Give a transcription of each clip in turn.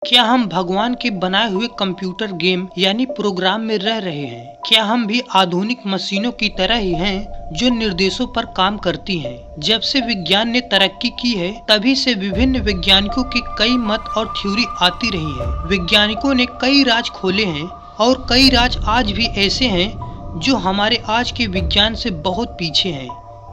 क्या हम भगवान के बनाए हुए कंप्यूटर गेम यानी प्रोग्राम में रह रहे हैं? क्या हम भी आधुनिक मशीनों की तरह ही हैं जो निर्देशों पर काम करती हैं? जब से विज्ञान ने तरक्की की है तभी से विभिन्न वैज्ञानिकों के कई मत और थ्योरी आती रही हैं। वैज्ञानिकों ने कई राज खोले हैं और कई राज आज भी ऐसे हैं जो हमारे आज के विज्ञान से बहुत पीछे हैं।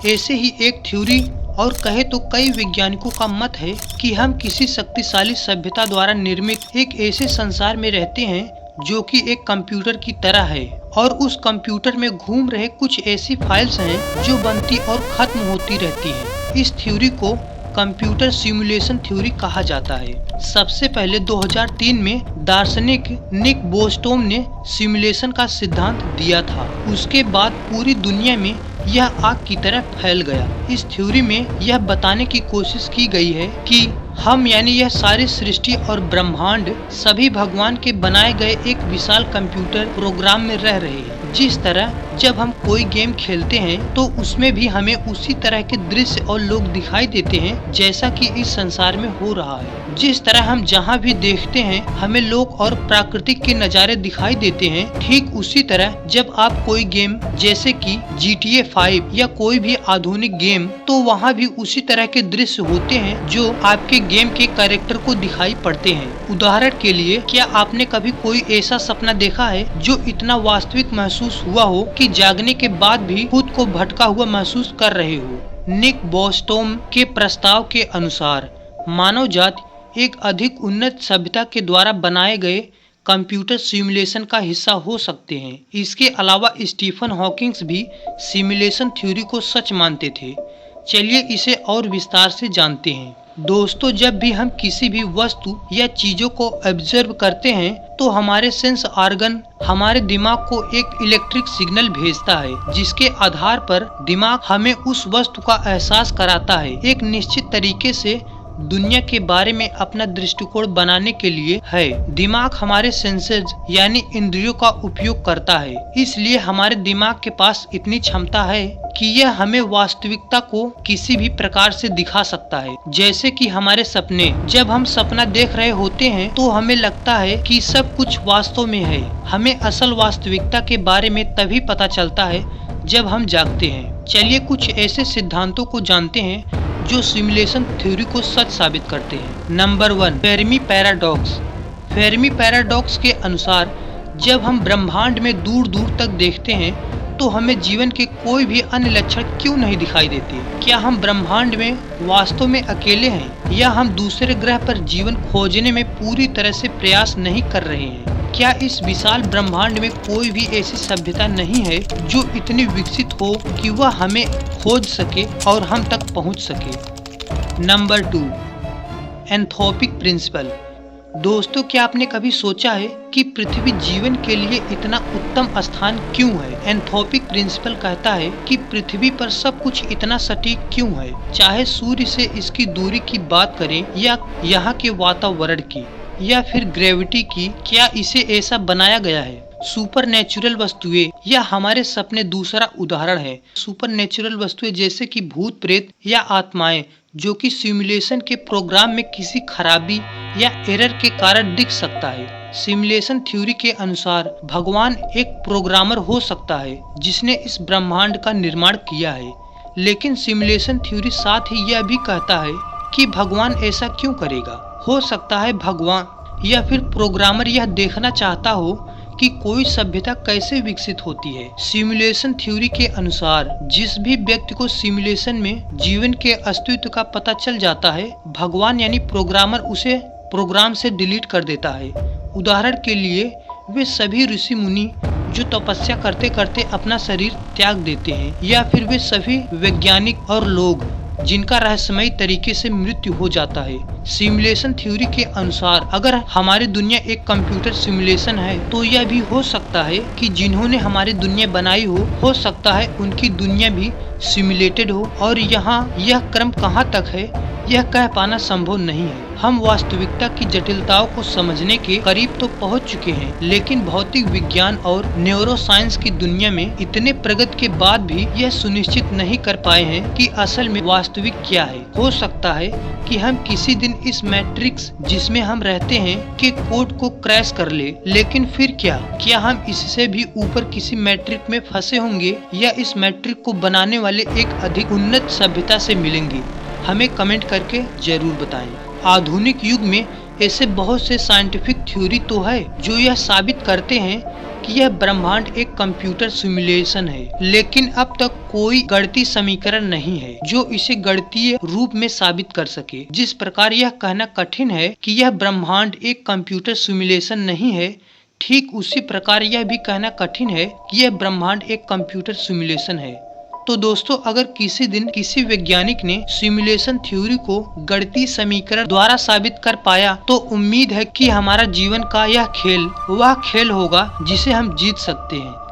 ऐसे ही एक थ्योरी और कहे तो कई वैज्ञानिकों का मत है कि हम किसी शक्तिशाली सभ्यता द्वारा निर्मित एक ऐसे संसार में रहते हैं जो कि एक कंप्यूटर की तरह है और उस कंप्यूटर में घूम रहे कुछ ऐसी फाइल्स हैं जो बनती और खत्म होती रहती हैं। इस थ्योरी को कंप्यूटर सिमुलेशन थ्योरी कहा जाता है। सबसे पहले 2003 में दार्शनिक निक बोस्टोम ने सिमुलेशन का सिद्धांत दिया था। उसके बाद पूरी दुनिया में यह आग की तरह फैल गया। इस थ्योरी में यह बताने की कोशिश की गई है कि हम यानी यह सारी सृष्टि और ब्रह्मांड सभी भगवान के बनाए गए एक विशाल कंप्यूटर प्रोग्राम में रह रहे हैं। जिस तरह जब हम कोई गेम खेलते हैं तो उसमें भी हमें उसी तरह के दृश्य और लोग दिखाई देते हैं जैसा कि इस संसार में हो रहा है। जिस तरह हम जहाँ भी देखते हैं हमें लोग और प्राकृतिक के नज़ारे दिखाई देते हैं, ठीक उसी तरह जब आप कोई गेम जैसे कि GTA 5 या कोई भी आधुनिक गेम, तो वहाँ भी उसी तरह के दृश्य होते हैं जो आपके गेम के कैरेक्टर को दिखाई पड़ते हैं। उदाहरण के लिए, क्या आपने कभी कोई ऐसा सपना देखा है जो इतना वास्तविक महसूस हुआ हो कि जागने के बाद भी खुद को भटका हुआ महसूस कर रहे हो? निक बोस्टोम के प्रस्ताव के अनुसार मानव जाति एक अधिक उन्नत सभ्यता के द्वारा बनाए गए कंप्यूटर सिमुलेशन का हिस्सा हो सकते हैं। इसके अलावा स्टीफन हॉकिंग्स भी सिमुलेशन थ्योरी को सच मानते थे। चलिए इसे और विस्तार से जानते हैं। दोस्तों, जब भी हम किसी भी वस्तु या चीजों को ऑब्जर्व करते हैं तो हमारे सेंस ऑर्गन हमारे दिमाग को एक इलेक्ट्रिक सिग्नल भेजता है, जिसके आधार पर दिमाग हमें उस वस्तु का एहसास कराता है। एक निश्चित तरीके से दुनिया के बारे में अपना दृष्टिकोण बनाने के लिए है। दिमाग हमारे सेंसेस यानी इंद्रियों का उपयोग करता है, इसलिए हमारे दिमाग के पास इतनी क्षमता है कि यह हमें वास्तविकता को किसी भी प्रकार से दिखा सकता है। जैसे कि हमारे सपने, जब हम सपना देख रहे होते हैं तो हमें लगता है कि सब कुछ वास्तव में है। हमें असल वास्तविकता के बारे में तभी पता चलता है जब हम जागते हैं। चलिए कुछ ऐसे सिद्धांतों को जानते हैं जो सिमुलेशन थ्योरी को सच साबित करते हैं। Number 1, Fermi paradox. Fermi paradox के अनुसार जब हम ब्रह्मांड में दूर दूर तक देखते हैं तो हमें जीवन के कोई भी अन्य लक्षण क्यों नहीं दिखाई देते? क्या हम ब्रह्मांड में वास्तव में अकेले हैं या हम दूसरे ग्रह पर जीवन खोजने में पूरी तरह से प्रयास नहीं कर रहे हैं? क्या इस विशाल ब्रह्मांड में कोई भी ऐसी सभ्यता नहीं है जो इतनी विकसित हो कि वह हमें खोज सके और हम तक पहुंच सके? Number 2, anthropic principle. दोस्तों, क्या आपने कभी सोचा है कि पृथ्वी जीवन के लिए इतना उत्तम स्थान क्यों है? एंथ्रोपिक प्रिंसिपल कहता है कि पृथ्वी पर सब कुछ इतना सटीक क्यों है, चाहे सूर्य से इसकी दूरी की बात करें या यहाँ के वातावरण की या फिर ग्रेविटी की। क्या इसे ऐसा बनाया गया है? सुपर नेचुरल वस्तुएं या हमारे सपने दूसरा उदाहरण है। सुपर नेचुरल वस्तुएं जैसे कि भूत प्रेत या आत्माएं जो कि सिमुलेशन के प्रोग्राम में किसी खराबी या एरर के कारण दिख सकता है। सिमुलेशन थ्योरी के अनुसार भगवान एक प्रोग्रामर हो सकता है जिसने इस ब्रह्मांड का निर्माण किया है, लेकिन सिमुलेशन थ्योरी साथ ही यह भी कहता है कि भगवान ऐसा क्यों करेगा। हो सकता है भगवान या फिर प्रोग्रामर यह देखना चाहता हो कि कोई सभ्यता कैसे विकसित होती है। सिमुलेशन थ्योरी के अनुसार जिस भी व्यक्ति को सिमुलेशन में जीवन के अस्तित्व का पता चल जाता है, भगवान यानी प्रोग्रामर उसे प्रोग्राम से डिलीट कर देता है। उदाहरण के लिए, वे सभी ऋषि मुनि जो तपस्या करते करते अपना शरीर त्याग देते हैं, या फिर वे सभी वैज्ञानिक और लोग जिनका रहस्यमयी तरीके से मृत्यु हो जाता है। सिमुलेशन थ्योरी के अनुसार अगर हमारी दुनिया एक कंप्यूटर सिमुलेशन है तो यह भी हो सकता है कि जिन्होंने हमारी दुनिया बनाई हो सकता है उनकी दुनिया भी सिमुलेटेड हो, और यहाँ यह क्रम कहाँ तक है यह कह पाना संभव नहीं है। हम वास्तविकता की जटिलताओं को समझने के करीब तो पहुंच चुके हैं, लेकिन भौतिक विज्ञान और न्यूरोसाइंस की दुनिया में इतने प्रगति के बाद भी यह सुनिश्चित नहीं कर पाए हैं कि असल में वास्तविक क्या है। हो सकता है कि हम किसी दिन इस मैट्रिक्स जिसमें हम रहते हैं के कोड को क्रैश कर ले, लेकिन फिर क्या हम इससे भी ऊपर किसी मैट्रिक में फंसे होंगे या इस मैट्रिक को बनाने वाले एक अधिक उन्नत सभ्यता से मिलेंगे? हमें कमेंट करके जरूर बताएं। आधुनिक युग में ऐसे बहुत से साइंटिफिक थ्योरी तो है जो यह साबित करते हैं कि यह ब्रह्मांड एक कंप्यूटर सिमुलेशन है, लेकिन अब तक कोई गणितीय समीकरण नहीं है जो इसे गणितीय रूप में साबित कर सके। जिस प्रकार यह कहना कठिन है कि यह ब्रह्मांड एक कंप्यूटर सिमुलेशन नहीं है, ठीक उसी प्रकार यह भी कहना कठिन है कि यह ब्रह्मांड एक कंप्यूटर सिमुलेशन है। तो दोस्तों, अगर किसी दिन किसी वैज्ञानिक ने सिमुलेशन थ्योरी को गणितीय समीकरण द्वारा साबित कर पाया, तो उम्मीद है कि हमारा जीवन का यह खेल वह खेल होगा जिसे हम जीत सकते हैं।